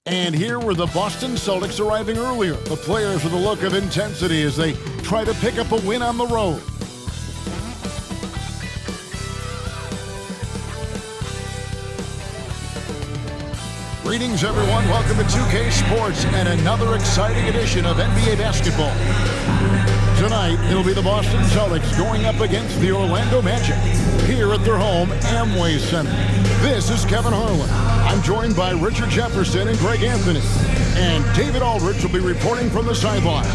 And here were the Boston Celtics arriving earlier. The players with a look of intensity as they try to pick up a win on the road. Greetings, everyone. Welcome to 2K Sports and another exciting edition of NBA basketball. Tonight, it'll be the Boston Celtics going up against the Orlando Magic here at their home, Amway Center. This is Kevin Harlan. I'm joined by Richard Jefferson and Greg Anthony. And David Aldridge will be reporting from the sideline.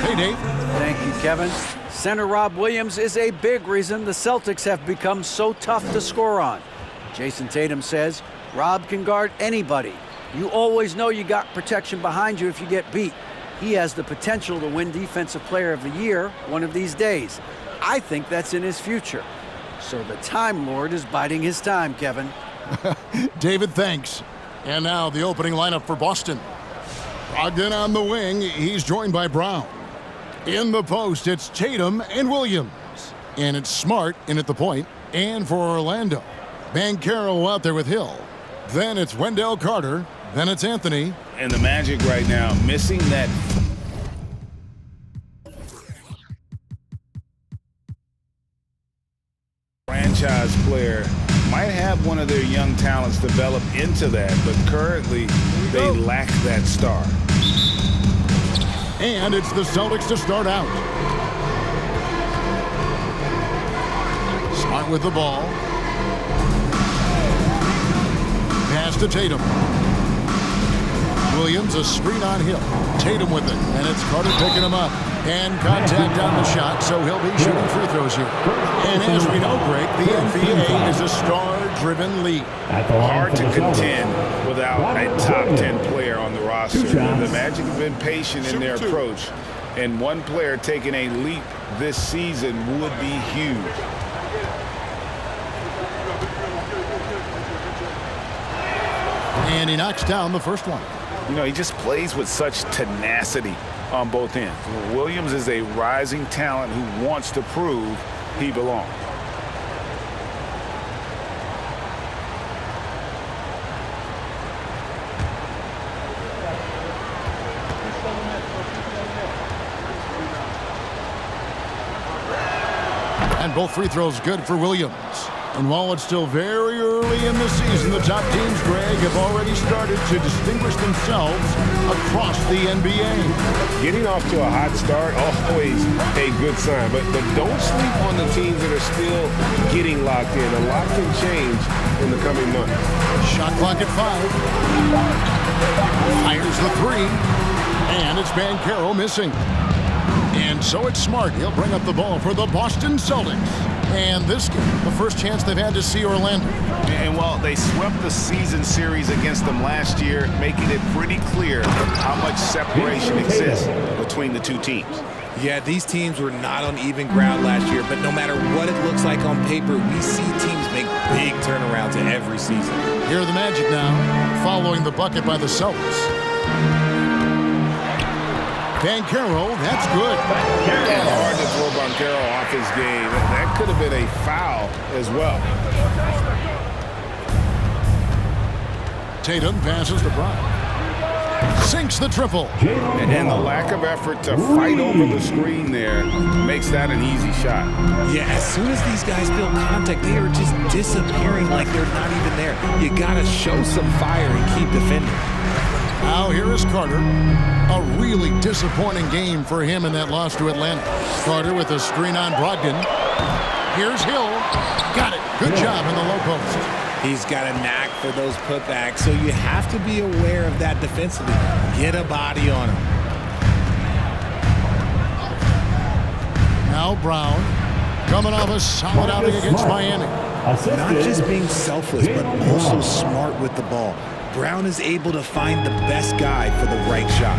Hey, Dave. Thank you, Kevin. Center Rob Williams is a big reason the Celtics have become so tough to score on. Jason Tatum says Rob can guard anybody. You always know you got protection behind you if you get beat. He has the potential to win Defensive Player of the Year one of these days. I think that's in his future. So the Time Lord is biding his time, Kevin. David, thanks. And now the opening lineup for Boston. Brogdon on the wing. He's joined by Brown. In the post, it's Tatum and Williams. And it's Smart in at the point. And for Orlando, Banchero out there with Hill. Then it's Wendell Carter. Then it's Anthony. And the Magic right now missing that franchise player. Might have one of their young talents develop into that, but currently they lack that star. And it's the Celtics to start out. Smart with the ball. Pass to Tatum. Williams, a screen on Hill. Tatum with it, and it's Carter picking him up. And contact on the shot, so he'll be shooting free throws here. And as we know, Greg, the NBA is a star-driven league. Hard to contend without a top 10 player on the roster. The Magic have been patient in their approach, and one player taking a leap this season would be huge. And he knocks down the first one. You know, he just plays with such tenacity on both ends. Williams is a rising talent who wants to prove he belongs. And both free throws good for Williams. And while it's still very early in the season, the top teams, Greg, have already started to distinguish themselves across the NBA. Getting off to a hot start, always a good sign. But don't sleep on the teams that are still getting locked in. A lot can change in the coming months. Shot clock at 5. Fires the 3. And it's Banchero missing. And so it's Smart. He'll bring up the ball for the Boston Celtics. And this game, the first chance they've had to see Orlando. And while they swept the season series against them last year, making it pretty clear how much separation exists between the two teams. Yeah, these teams were not on even ground last year, but no matter what it looks like on paper, we see teams make big turnarounds every season. Here are the Magic now, following the bucket by the Celtics. Banchero, that's good. And hard to throw Banchero off his game. That could have been a foul as well. Tatum passes to Brown. Sinks the triple. And the lack of effort to fight over the screen there makes that an easy shot. Yeah, as soon as these guys feel contact, they are just disappearing like they're not even there. You got to show some fire and keep defending. Now here is Carter. A really disappointing game for him in that loss to Atlanta. Carter with a screen on Brogdon. Here's Hill. Got it. Good job in the low post. He's got a knack for those putbacks, so you have to be aware of that defensively. Get a body on him. Now Brown coming off a solid outing against Miami. Not just being selfless, but also smart with the ball. Brown is able to find the best guy for the right shot.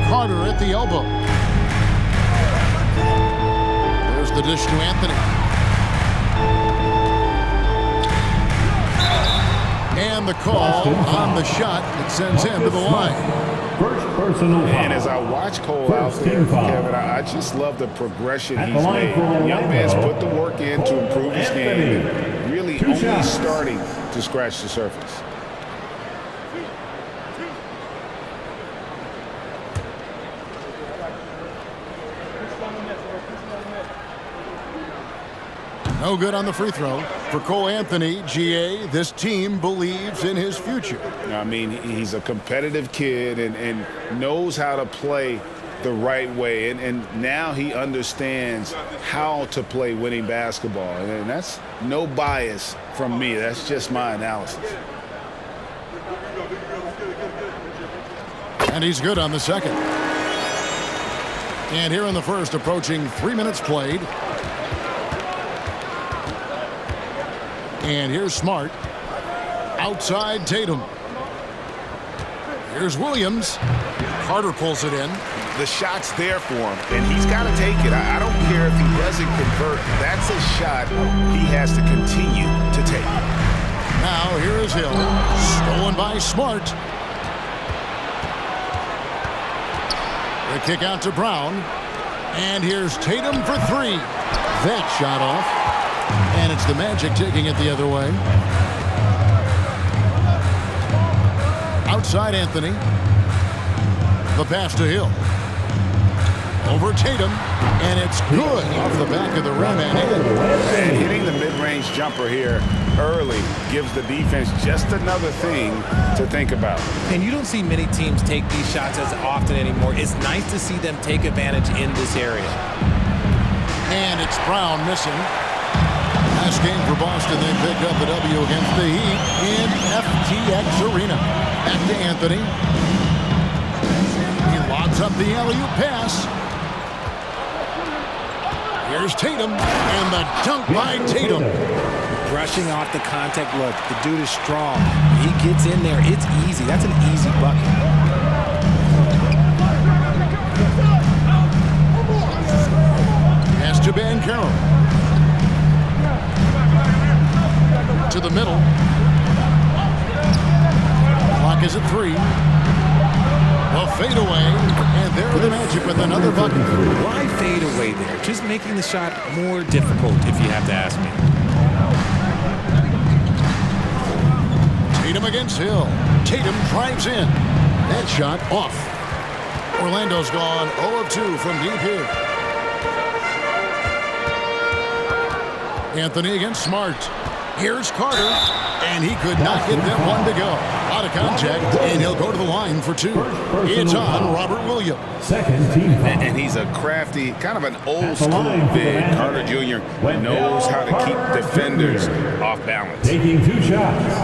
Carter at the elbow. There's the dish to Anthony. And the call on the shot that sends him to the line. And as I watch Cole out there, Kevin, I just love the progression he's made. Young man's put the work in to improve his game and really only starting to scratch the surface. No good on the free throw. For Cole Anthony, GA, this team believes in his future. I mean, he's a competitive kid and knows how to play the right way. And now he understands how to play winning basketball. And that's no bias from me. That's just my analysis. And he's good on the second. And here in the first, approaching 3 minutes played. And here's Smart. Outside Tatum. Here's Williams. Carter pulls it in. The shot's there for him, and he's got to take it. I don't care if he doesn't convert. That's a shot he has to continue to take. Now here is Hill. Stolen by Smart. The kick out to Brown. And here's Tatum for three. That shot off. And it's the Magic taking it the other way. Outside Anthony. The pass to Hill. Over Tatum. And it's good off the back of the rim and in. And hitting the mid-range jumper here early gives the defense just another thing to think about. And you don't see many teams take these shots as often anymore. It's nice to see them take advantage in this area. And it's Brown missing. Last game for Boston, they picked up the W against the Heat in FTX Arena. Back to Anthony. He lobs up the alley-oop pass. Here's Tatum, and the dunk by Tatum. Brushing off the contact look. The dude is strong. He gets in there. It's easy. That's an easy bucket. Pass to Banchero. To the middle. Clock is at 3. A fadeaway, and there are the Magic with another bucket. Why fade away there? Just making the shot more difficult, if you have to ask me. Tatum against Hill. Tatum drives in. That shot off. Orlando's gone 0 of 2 from deep here. Anthony against Smart. Here's Carter, and he could not get that one to go. Out of contact, and he'll go to the line for 2. It's on Robert Williams. Second team foul. And he's a crafty, kind of an old school big. Carter Jr. knows how to keep defenders off balance. Taking 2 shots.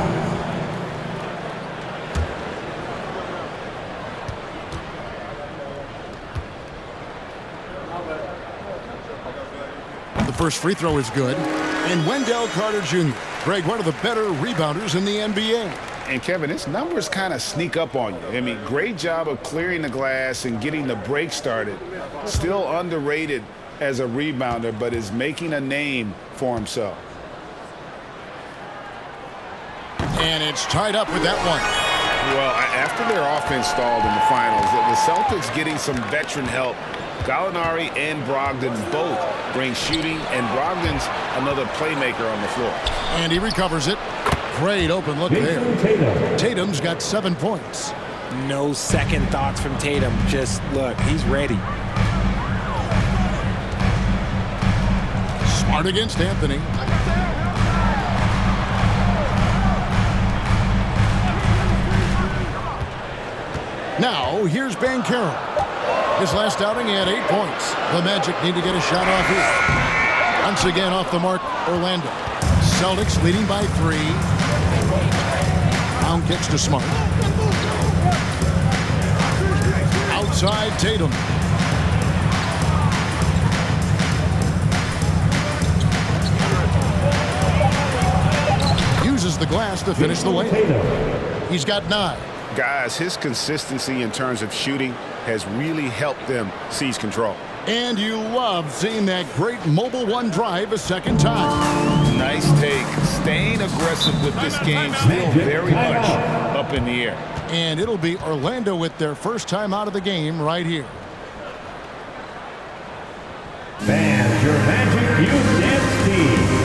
The first free throw is good. And Wendell Carter Jr., Greg, one of the better rebounders in the NBA. And, Kevin, his numbers kind of sneak up on you. I mean, great job of clearing the glass and getting the break started. Still underrated as a rebounder, but is making a name for himself. And it's tied up with that one. Well, after their offense stalled in the finals, the Celtics getting some veteran help. Gallinari and Brogdon both bring shooting, and Brogdon's another playmaker on the floor. And he recovers it. Great open look there. Tatum's got 7 points. No second thoughts from Tatum. Just look, he's ready. Smart against Anthony. Now, here's Banchero. His last outing, he had 8 points. The Magic need to get a shot off here. Once again, off the mark, Orlando. Celtics leading by 3. Brown kicks to Smart. Outside Tatum. Uses the glass to finish the layup. He's got 9. Guys, his consistency in terms of shooting has really helped them seize control. And you love seeing that great mobile one drive a second time. Nice take. Staying aggressive with this game, still very much up in the air. And it'll be Orlando with their first time out of the game right here. Fans, your Magic Youth Dance Team.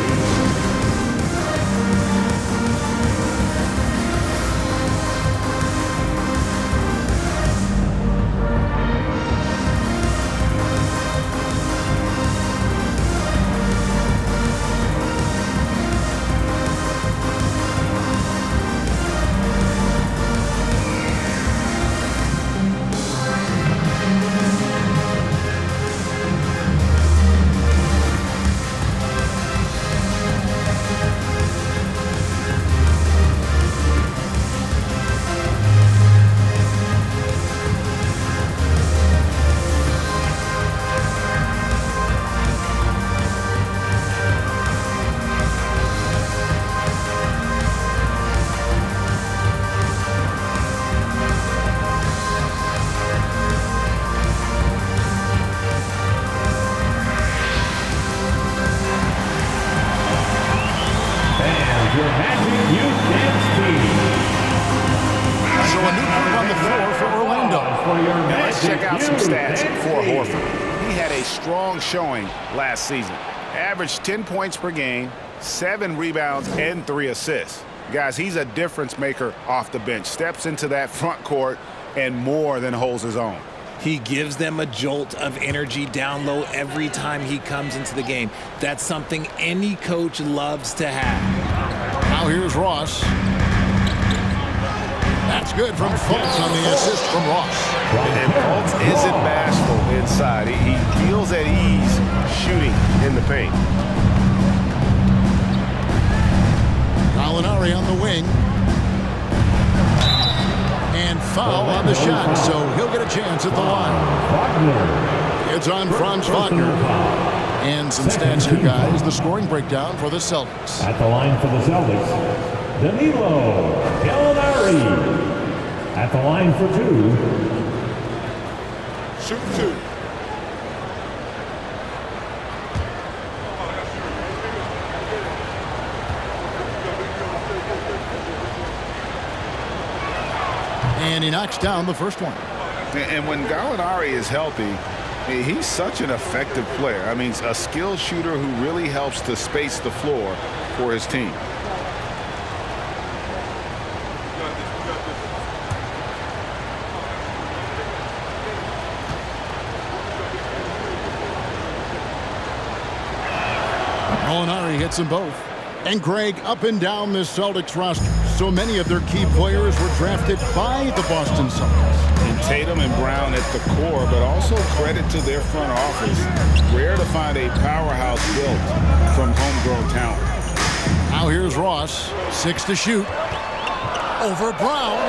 Let's check out some stats for Horford. He had a strong showing last season. Averaged 10 points per game, 7 rebounds, and 3 assists. Guys, he's a difference maker off the bench. Steps into that front court and more than holds his own. He gives them a jolt of energy down low every time he comes into the game. That's something any coach loves to have. Now here's Ross. That's good from Fultz on the assist from Ross. And Fultz isn't bashful inside. He feels at ease shooting in the paint. Gallinari on the wing. And foul on the shot, so he'll get a chance at the line. It's on Franz Wagner. And some stats here, guys. The scoring breakdown for the Celtics. At the line for the Celtics, Danilo Gallinari. At the line for 2. Shoot 2. And he knocks down the first one. And when Gallinari is healthy, he's such an effective player. I mean, a skilled shooter who really helps to space the floor for his team. Gallinari hits them both. And Greg, up and down this Celtics roster, so many of their key players were drafted by the Boston Celtics. And Tatum and Brown at the core, but also credit to their front office. Rare to find a powerhouse built from homegrown talent. Now here's Ross, 6 to shoot. Over Brown.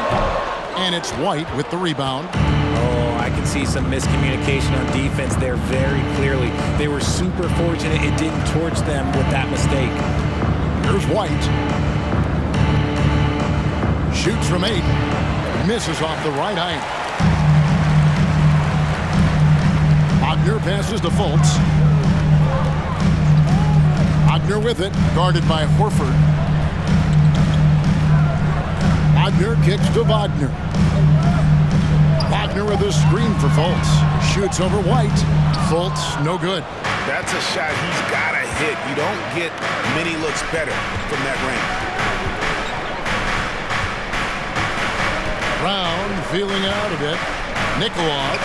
And it's White with the rebound. Oh, I can see some miscommunication on defense there very clearly. They were super fortunate it didn't torch them with that mistake. Here's White. Shoots from 8. Misses off the right eye. Wagner passes to Fultz. Wagner with it, guarded by Horford. Wagner kicks to Wagner. Wagner with a screen for Fultz. Shoots over White. Fultz, no good. That's a shot he's got to hit. You don't get many looks better from that range. Brown feeling out a bit. Nikolov.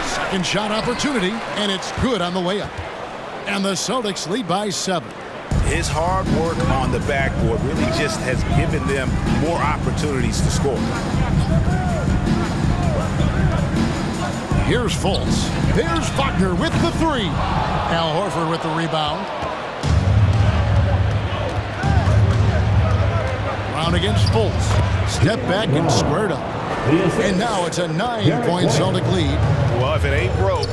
Second shot opportunity, and it's good on the layup. And the Celtics lead by 7. His hard work on the backboard really just has given them more opportunities to score. Here's Fultz. There's Wagner with the 3. Al Horford with the rebound. Brown against Fultz. Step back and squared up. And now it's a 9-point Celtic lead. Well, if it ain't broke,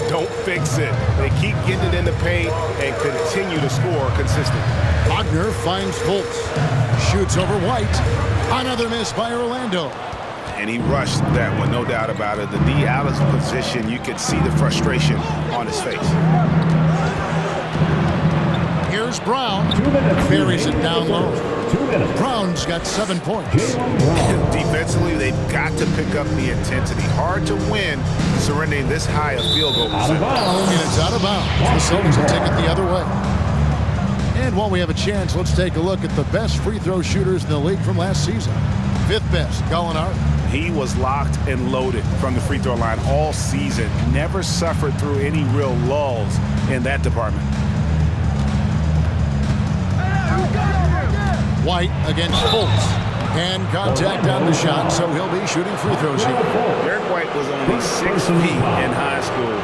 don't fix it. They keep getting it in the paint and continue to score consistently. Wagner finds Fultz. Shoots over White. Another miss by Orlando. And he rushed that one, no doubt about it. The D out of position, you could see the frustration on his face. Here's Brown. Buries it down low. Brown's got 7 points. Defensively, they've got to pick up the intensity. Hard to win surrendering this high a field goal percentage. And it's out of bounds. The Celtics will take it the other way. And while we have a chance, let's take a look at the best free throw shooters in the league from last season. 5th best, Gallinari. He was locked and loaded from the free throw line all season. Never suffered through any real lulls in that department. White against Fultz. And contact on the shot, so he'll be shooting free throws here. Derek White was only 6 feet in high school.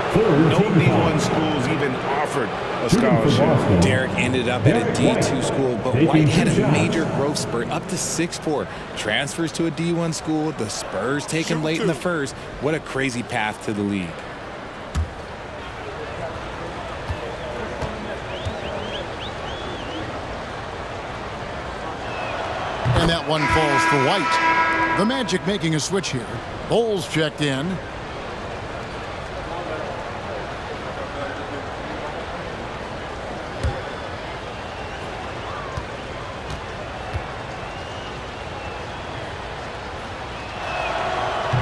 No D1 schools even offered a scholarship. Derek ended up at a D2 school, but White had a major growth spurt up to 6'4". Transfers to a D1 school. The Spurs take him late in the first. What a crazy path to the league. And that one falls for White. The Magic making a switch here. Bowles checked in.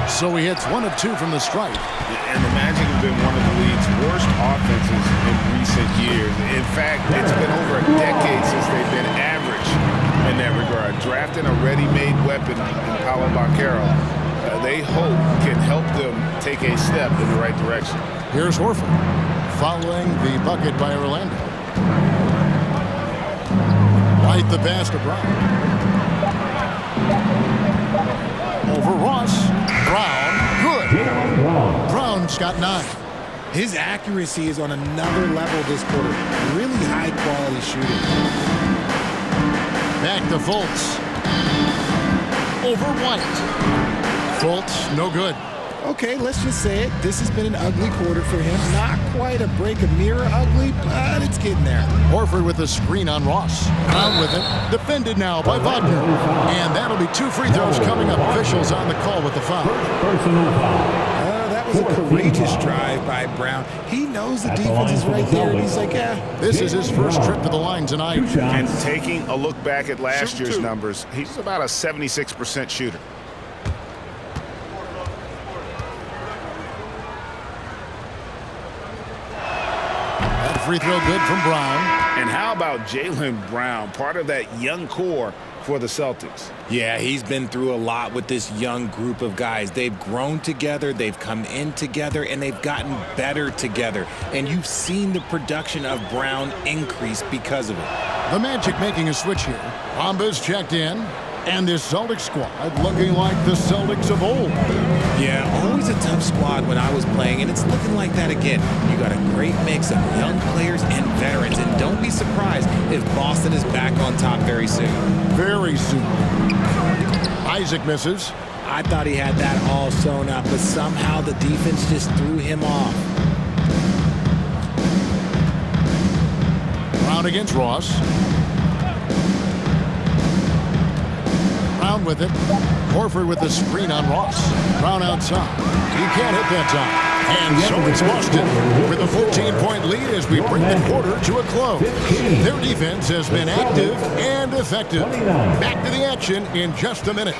So he hits 1 of 2 from the stripe. And the Magic have been one of the league's worst offenses in recent years. In fact, it's been over a decade since they've been average in that regard. Drafting a ready-made weapon in Paolo Banchero, they hope can help them take a step in the right direction. Here's Horford following the bucket by Orlando. Right the pass to Brown. Over Ross. Brown. Good. Brown's got 9. His accuracy is on another level this quarter. Really high-quality shooting. Back to Fultz. Over White. Fultz, no good. Okay, let's just say it. This has been an ugly quarter for him. Not quite a break a mirror ugly, but it's getting there. Horford with a screen on Ross. Brown with it. Defended now by Wagner. And that'll be 2 free throws coming up. Officials on the call with the foul. Personal foul. That was a courageous drive by Brown. He knows the defense is right there, and he's like, yeah. This is his first trip to the line tonight. And taking a look back at last year's numbers, he's about a 76% shooter. Free throw good from Brown. And how about Jaylen Brown, part of that young core for the Celtics? Yeah, he's been through a lot with this young group of guys. They've grown together, they've come in together, and they've gotten better together. And you've seen the production of Brown increase because of it. The Magic making a switch here. Bamba's checked in. And this Celtics squad looking like the Celtics of old. Yeah, always a tough squad when I was playing, and it's looking like that again. You got a great mix of young players and veterans, and don't be surprised if Boston is back on top very soon. Very soon. Isaac misses. I thought he had that all sewn up, but somehow the defense just threw him off. Brown against Ross. Brown with it. Horford with the screen on Ross. Brown outside. He can't hit that time. And so it's Boston with a 14-point lead as we bring the quarter to a close. Their defense has been active and effective. Back to the action in just a minute.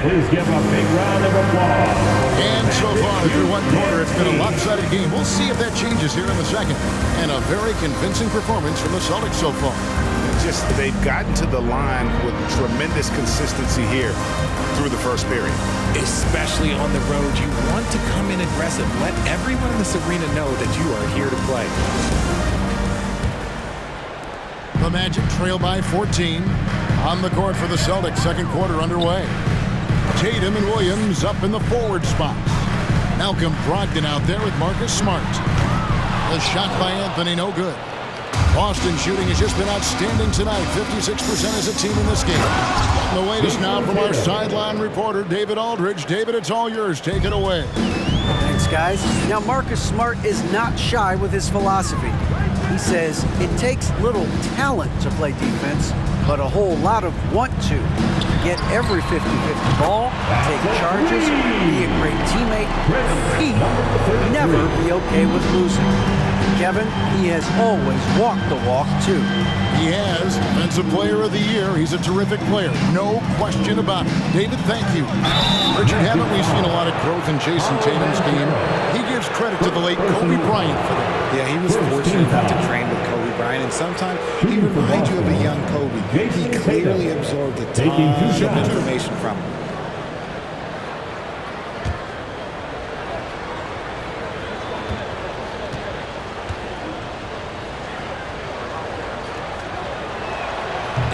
Please give a big round of applause. And so far through one quarter, it's been a lopsided game. We'll see if that changes here in the second. And a very convincing performance from the Celtics so far. They've gotten to the line with tremendous consistency here through the first period. Especially on the road, you want to come in aggressive. Let everyone in this arena know that you are here to play. The Magic trail by 14. On the court for the Celtics, second quarter underway. Tatum and Williams up in the forward spots. Malcolm Brogdon out there with Marcus Smart. The shot by Anthony, no good. Boston shooting has just been outstanding tonight. 56% as a team in this game. The latest now from our sideline reporter, David Aldridge. David, it's all yours. Take it away. Thanks, guys. Now, Marcus Smart is not shy with his philosophy. He says it takes little talent to play defense, but a whole lot of want to. Get every 50-50 ball, take charges, be a great teammate, compete, never be okay with losing. Kevin, he has always walked the walk, too. He has. Defensive Player of the Year. He's a terrific player. No question about it. David, thank you. Richard, haven't we seen a lot of growth in Jason Tatum's game? He gives credit to the late Kobe Bryant for that. Yeah, he was fortunate enough to train with Kobe Bryant, and sometimes he reminds you of a young Kobe. He clearly absorbed a ton of information from him.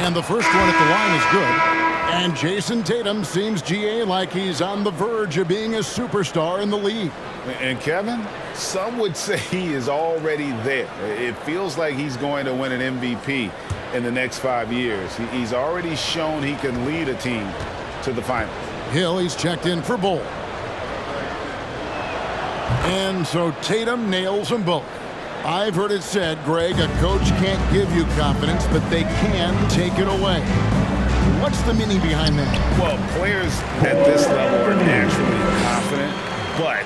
And the first one at the line is good. And Jason Tatum seems, GA, like he's on the verge of being a superstar in the league. And Kevin, some would say he is already there. It feels like he's going to win an MVP in the next 5 years. He's already shown he can lead a team to the finals. Hill, he's checked in for Bull. And so Tatum nails them both. I've heard it said, Greg, a coach can't give you confidence, but they can take it away. What's the meaning behind that? Well, players at this level are naturally confident, but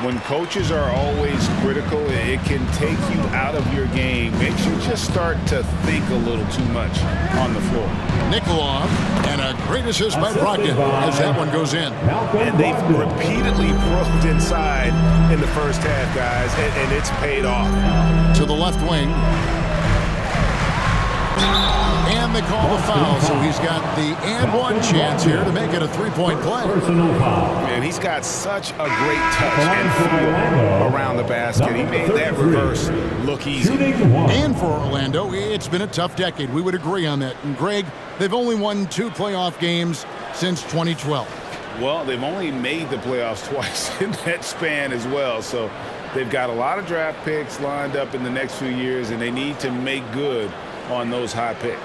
when coaches are always critical, it can take you out of your game. Makes you just start to think a little too much on the floor. Nikolov, and a great assist by Brogdon as that one goes in. And they've repeatedly probed inside in the first half, guys, and it's paid off. To the left wing. And they call the foul, so he's got the and one chance here to make it a three-point play. Personal foul. Man, he's got such a great touch and feel around the basket. He made that reverse look easy. And for Orlando, it's been a tough decade. We would agree on that. And Greg, they've only won 2 playoff games since 2012. Well, they've only made the playoffs twice in that span as well. So they've got a lot of draft picks lined up in the next few years, and they need to make good on those high picks.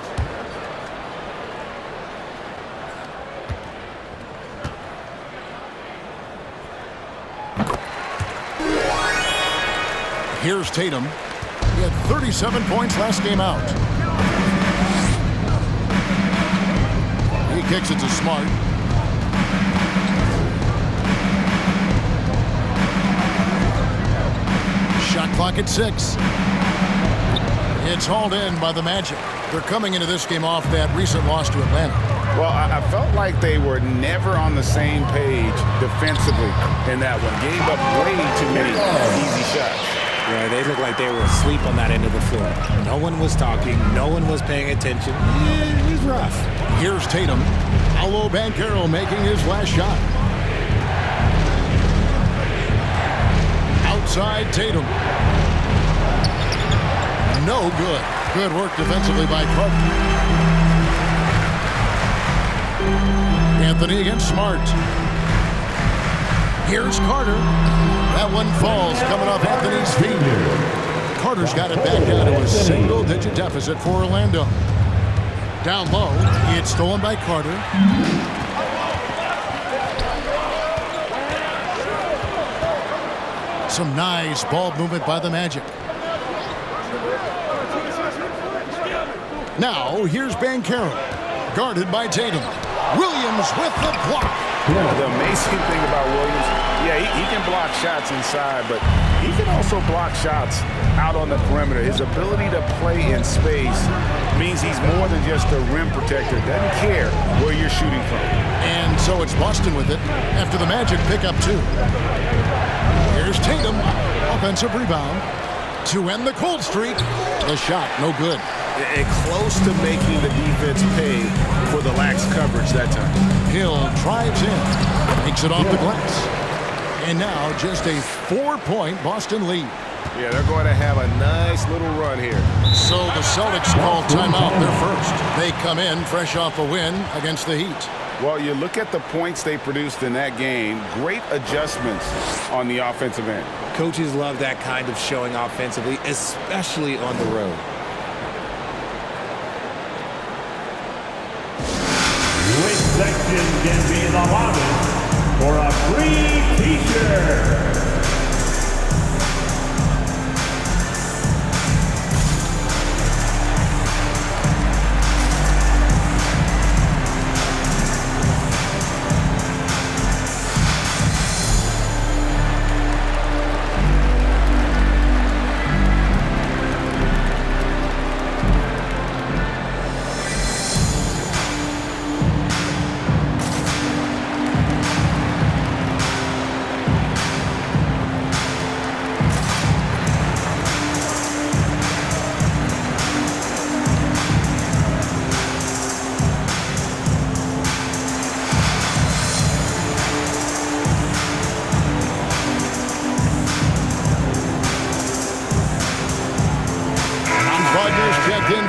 Here's Tatum. He had 37 points last game out. He kicks it to Smart. Shot clock at 6. It's hauled in by the Magic. They're coming into this game off that recent loss to Atlanta. Well, I felt like they were never on the same page defensively in that one. Gave up way too many easy shots. Yeah, they looked like they were asleep on that end of the floor. No one was talking. No one was paying attention. It was rough. Here's Tatum. Paolo Banchero making his last shot. Outside Tatum. No good. Good work defensively by Carter. Anthony against Smart. Here's Carter. That one falls coming off Anthony's feet. Carter's got it back down to a single-digit deficit for Orlando. Down low, it's stolen by Carter. Some nice ball movement by the Magic. Now, here's Banchero, guarded by Tatum. Williams with the block. The amazing thing about Williams, yeah, he can block shots inside, but he can also block shots out on the perimeter. His ability to play in space means he's more than just a rim protector. Doesn't care where you're shooting from. And so it's Boston with it after the Magic pick up 2. Here's Tatum, offensive rebound to end the cold streak. The shot, no good. And close to making the defense pay for the lax coverage that time. Hill drives in, makes it off the glass. And now just a 4-point Boston lead. Yeah, they're going to have a nice little run here. So the Celtics call timeout. They're first. They come in fresh off a win against the Heat. Well, you look at the points they produced in that game. Great adjustments on the offensive end. Coaches love that kind of showing offensively, especially on the road. Which section can be in the lobby for a free t-shirt?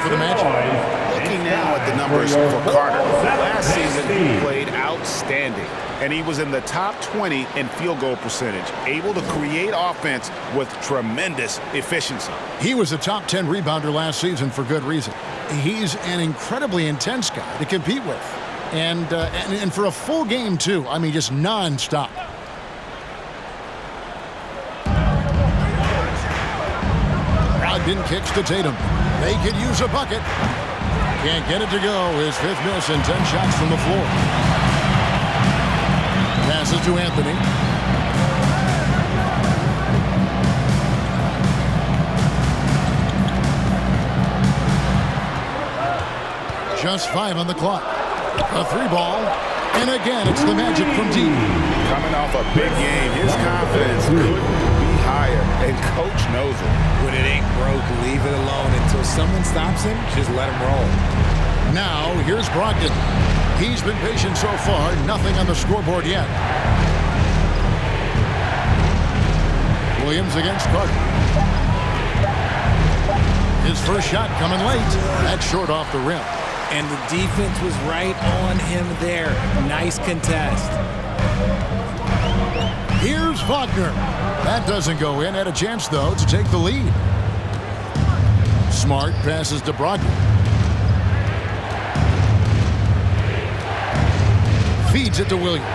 For the Magic. Looking now at the numbers for Carter. Last season, he played outstanding, and he was in the top 20 in field goal percentage, able to create offense with tremendous efficiency. He was a top 10 rebounder last season for good reason. He's an incredibly intense guy to compete with. And for a full game, too. I mean, just nonstop. Brogdon kicks to Tatum. They could use a bucket. Can't get it to go. His 5th miss and 10 shots from the floor. Passes to Anthony. Just 5 on the clock. A 3-ball. And again, it's the Magic from deep. Coming off a big game, his confidence couldn't be higher, and Coach knows it. When it ain't broke, leave it alone until someone stops him. Just let him roll. Now, here's Brogdon. He's been patient so far. Nothing on the scoreboard yet. Williams against Carter. His first shot coming late. That's short off the rim. And the defense was right on him there. Nice contest. Here's Wagner. That doesn't go in. Had a chance, though, to take the lead. Smart passes to Brogdon. Feeds it to Williams.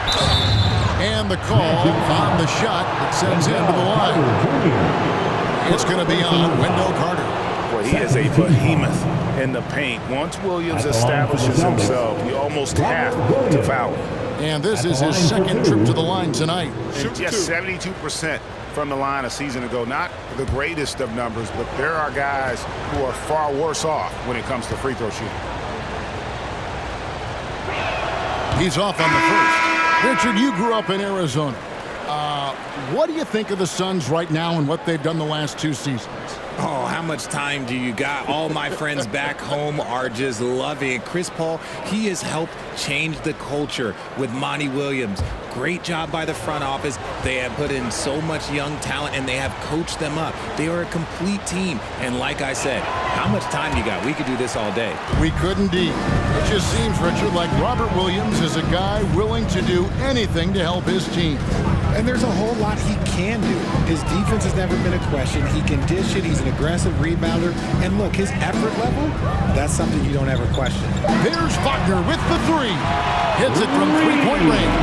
And the call on the shot that sends him to the line. It's going to be on Wendell Carter. Well, he is a behemoth in the paint. Once Williams establishes himself, you almost have to foul him. And this is his second trip to the line tonight. And just 72% from the line a season ago. Not the greatest of numbers, but there are guys who are far worse off when it comes to free throw shooting. He's off on the first. Richard, you grew up in Arizona. What do you think of the Suns right now and what they've done the last 2 seasons? Oh, how much time do you got? All my friends back home are just loving it. Chris Paul, he has helped change the culture with Monty Williams. Great job by the front office. They have put in so much young talent, and they have coached them up. They are a complete team. And like I said, how much time you got? We could do this all day. We could indeed. It just seems, Richard, like Robert Williams is a guy willing to do anything to help his team. And there's a whole lot he can do. His defense has never been a question. He can dish it. He's an aggressive rebounder. And look, his effort level, that's something you don't ever question. There's Wagner with the 3. Hits it from 3-point range.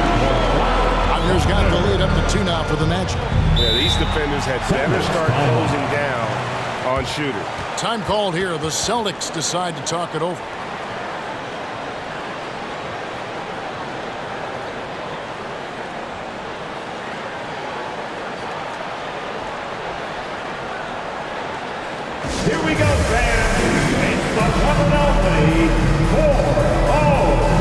Wagner's got the lead up to 2 now for the Magic. Yeah, these defenders had better start closing down on shooter. Time called here. The Celtics decide to talk it over. Here we go, fans. It's the one and only 407.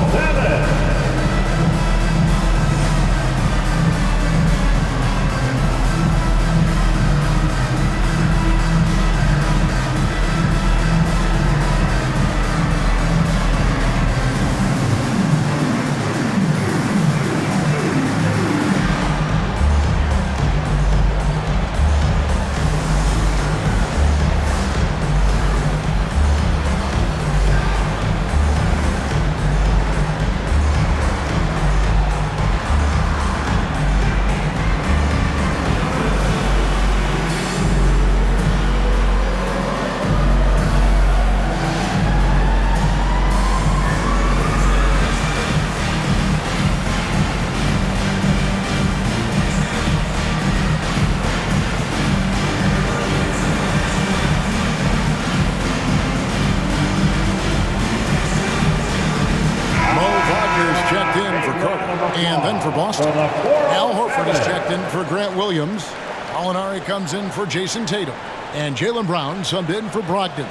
And then for Boston, Al Horford is checked in for Grant Williams. Molinari comes in for Jason Tatum. And Jaylen Brown subbed in for Brogdon.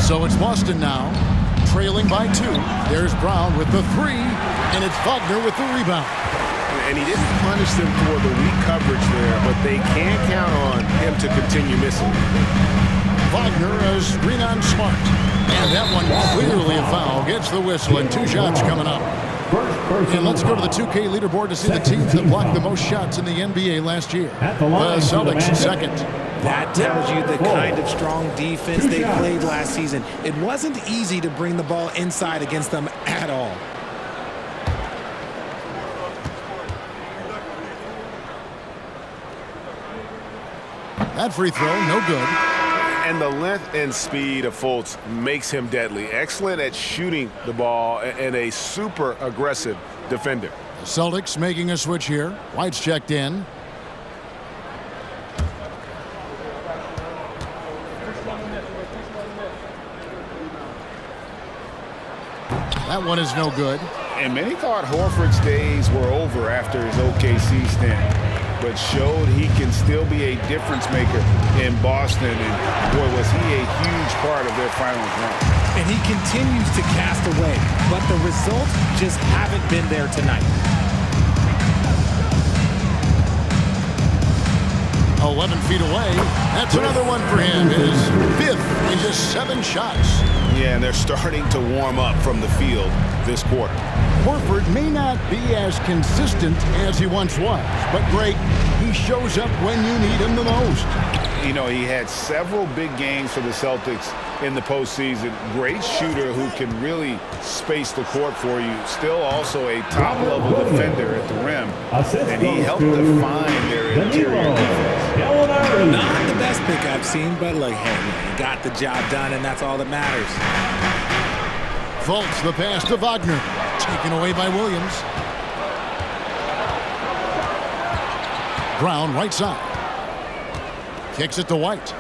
So it's Boston now, trailing by 2. There's Brown with the 3, and it's Wagner with the rebound. And he didn't punish them for the weak coverage there, but they can't count on him to continue missing. Wagner as screen on Smart. And that one clearly a foul. Gets the whistle and 2 shots coming up. And let's go to the 2K leaderboard to see the teams that blocked the most shots in the NBA last year. The Celtics second. That tells you the kind of strong defense they played last season. It wasn't easy to bring the ball inside against them at all. That free throw, no good. And the length and speed of Fultz makes him deadly. Excellent at shooting the ball and a super aggressive defender. The Celtics making a switch here. White's checked in. That one is no good. And many thought Horford's days were over after his OKC stint, but showed he can still be a difference maker in Boston. And boy, was he a huge part of their finals run. And he continues to cast away, but the results just haven't been there tonight. 11 feet away. That's another one for him. His 5th in just 7 shots. Yeah, and they're starting to warm up from the field this quarter. Horford may not be as consistent as he once was, but Greg, he shows up when you need him the most. You know, he had several big games for the Celtics in the postseason. Great shooter who can really space the court for you. Still also a top-level defender at the rim. And he helped define their interior defense. Not the best pick I've seen, but look, hey, he got the job done, and that's all that matters. Fultz the pass to Wagner. Taken away by Williams. Brown right side. Kicks it to White.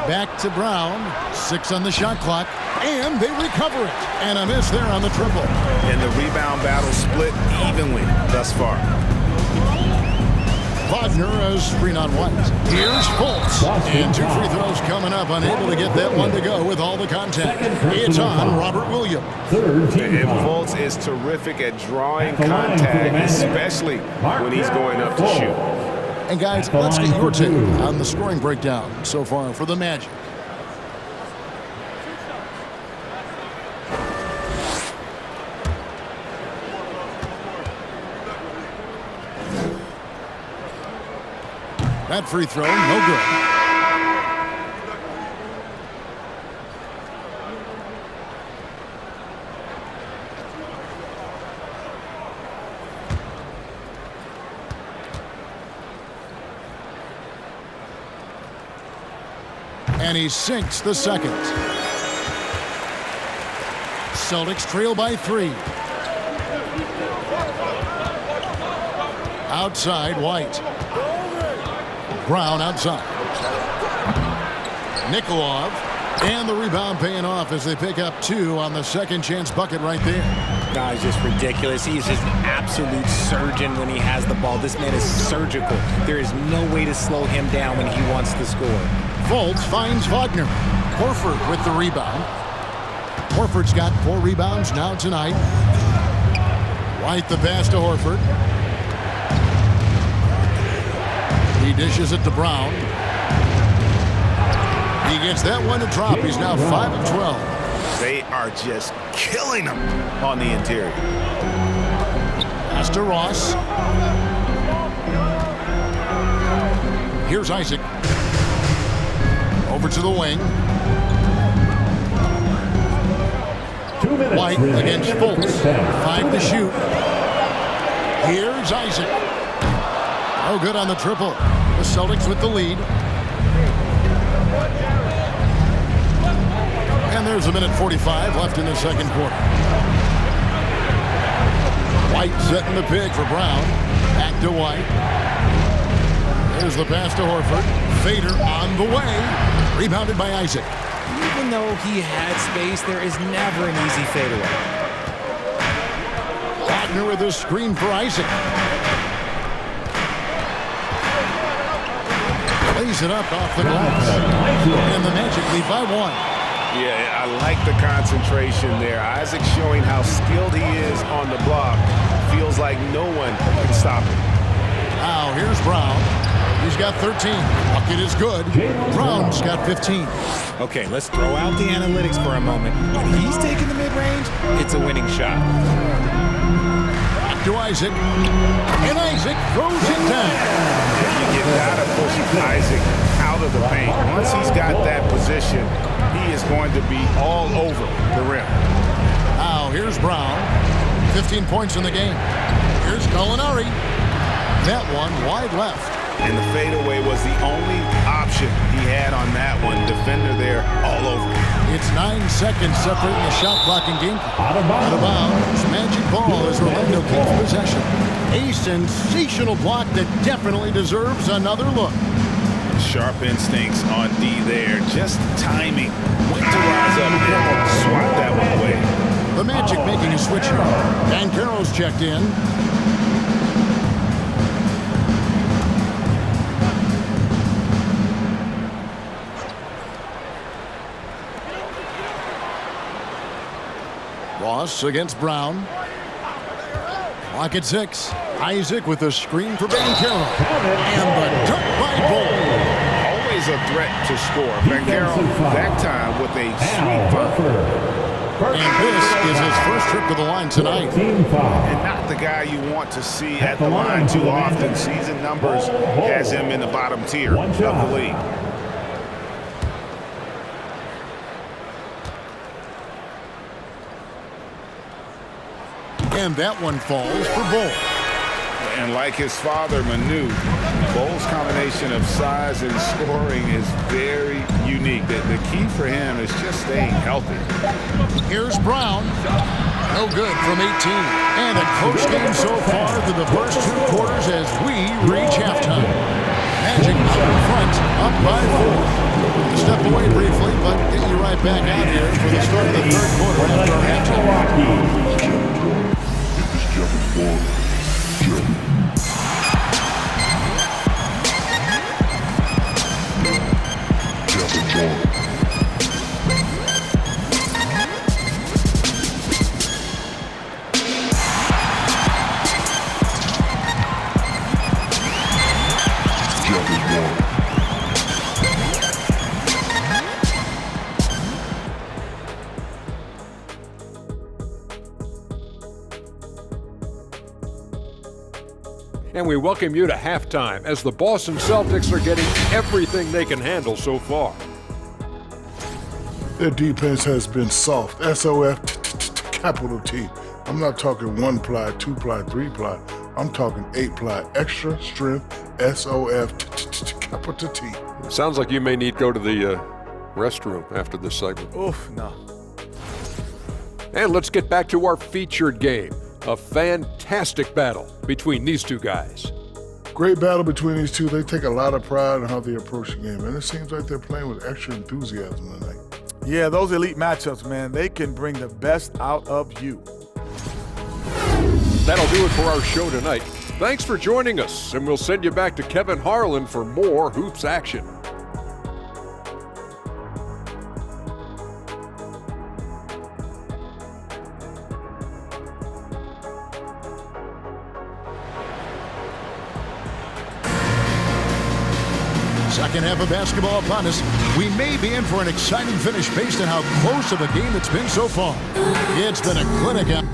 Back to Brown. 6 on the shot clock. And they recover it. And a miss there on the triple. And the rebound battle split evenly thus far. Wagner a screen on White. Here's Fultz. And 2 free throws coming up. Unable to get that one to go with all the contact. It's on Robert Williams. And Fultz is terrific at drawing contact, especially when he's going up to shoot. And guys, let's get your take on the scoring breakdown so far for the Magic. That free throw, no good. And he sinks the second. Celtics trail by 3. Outside, White. Brown outside. Nikolov. And the rebound paying off as they pick up 2 on the second chance bucket right there. Guy's just ridiculous. He's just an absolute surgeon when he has the ball. This man is surgical. There is no way to slow him down when he wants to score. Fultz finds Wagner. Horford with the rebound. Horford's got 4 rebounds now tonight. White the pass to Horford. He dishes it to Brown. He gets that one to drop. He's now 5 of 12. They are just killing him on the interior. Pass to Ross. Here's Isaac. Over to the wing. White against Fultz. 5 to shoot. Here's Isaac. Oh, good on the triple. The Celtics with the lead. And there's a minute 45 left in the second quarter. White setting the pick for Brown. Back to White. There's the pass to Horford. Fader on the way. Rebounded by Isaac. Even though he had space, there is never an easy fadeaway. Wagner with a screen for Isaac. Lays it up off the glass. And the Magic lead by 1. Yeah, I like the concentration there. Isaac showing how skilled he is on the block. Feels like no one can stop him. Now here's Brown. He's got 13. Bucket is good. Brown's got 15. Okay, let's throw out the analytics for a moment. When he's taking the mid-range, it's a winning shot. Back to Isaac. And Isaac throws it down. You gotta push Isaac out of the paint. Once he's got that position, he is going to be all over the rim. Now here's Brown. 15 points in the game. Here's Gallinari. That one wide left. And the fadeaway was the only option he had on that one. Defender there all over. It's 9 seconds separating the shot clock and game. Out of Out of bounds. bounds. Magic ball as Orlando keeps possession. A sensational block that definitely deserves another look. Sharp instincts on D there. Just timing. Went to rise up and swat that one away. The Magic making a switch here. Banchero's checked in. Ross against Brown. Clock at 6. Isaac with a screen for Banchero. And the dunk by Bol. Always a threat to score. Banchero that time with a sweet find. And this is his first trip to the line tonight. And not the guy you want to see at the line too often. Season numbers has him in the bottom tier of the league. And that one falls for Bol. And like his father, Manu, Bol's combination of size and scoring is very unique. The key for him is just staying healthy. Here's Brown. No good from 18. And a close game so far through the first 2 quarters as we reach halftime. Magic out in front, up by 4. Step away briefly, but get you right back out here for the start of the third quarter after our halftime. And we welcome you to halftime as the Boston Celtics are getting everything they can handle so far. Their defense has been soft. S-O-F, capital T. I'm not talking 1-ply, 2-ply, 3-ply. I'm talking 8-ply, extra strength, S-O-F, capital T. Sounds like you may need to go to the restroom after this segment. Oof, no. And let's get back to our featured game. A fantastic battle between these two guys. Great battle between these two. They take a lot of pride in how they approach the game, and it seems like they're playing with extra enthusiasm tonight. Yeah, those elite matchups, man, they can bring the best out of you. That'll do it for our show tonight. Thanks for joining us, and we'll send you back to Kevin Harlan for more hoops action. Second half of basketball upon us. We may be in for an exciting finish based on how close of a game it's been so far. It's been a clinic out.